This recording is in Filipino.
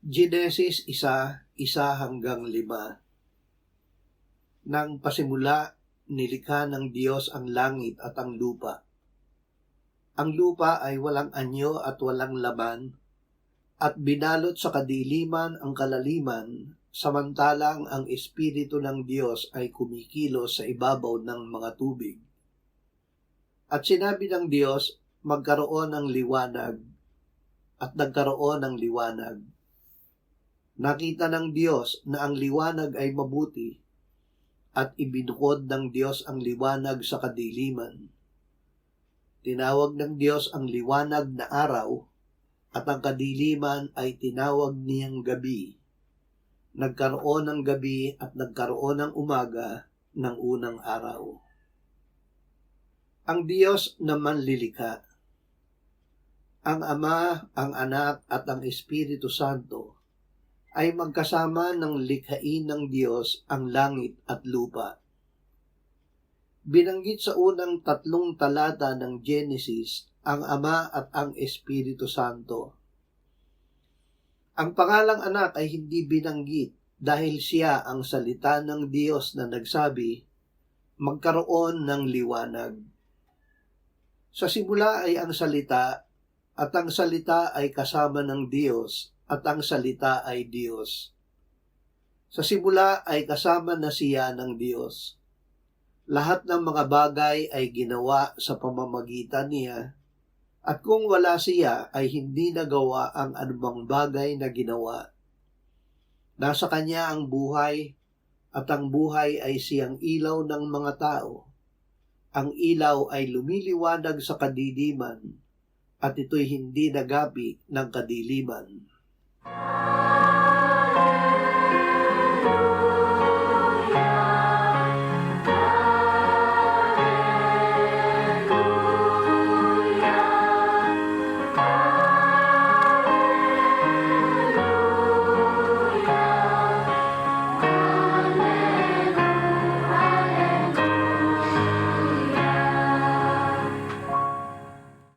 Genesis 1:1-5. Nang pasimula, nilikha ng Diyos ang langit at ang lupa. Ang lupa ay walang anyo at walang laman, at binalot sa kadiliman ang kalaliman, samantalang ang Espiritu ng Diyos ay kumikilos sa ibabaw ng mga tubig. At sinabi ng Diyos, magkaroon ng liwanag, at nagkaroon ng liwanag. Nakita ng Diyos na ang liwanag ay mabuti, at ibinukod ng Diyos ang liwanag sa kadiliman. Tinawag ng Diyos ang liwanag na araw, at ang kadiliman ay tinawag niyang gabi. Nagkaroon ng gabi at nagkaroon ng umaga ng unang araw. Ang Diyos na manlilikha. Ang Ama, ang Anak at ang Espiritu Santo ay magkasama ng likhain ng Diyos ang langit at lupa. Binanggit sa unang 3 talata ng Genesis ang Ama at ang Espiritu Santo. Ang pangalang anak ay hindi binanggit dahil siya ang salita ng Diyos na nagsabi, magkaroon ng liwanag. Sa simula ay ang salita, at ang salita ay kasama ng Diyos, at ang salita ay Diyos. Sa simula ay kasama na siya ng Diyos. Lahat ng mga bagay ay ginawa sa pamamagitan niya, at kung wala siya ay hindi nagawa ang anumang bagay na ginawa. Nasa kanya ang buhay, at ang buhay ay siyang ilaw ng mga tao. Ang ilaw ay lumiliwanag sa kadiliman, at ito'y hindi nagapi ng kadiliman.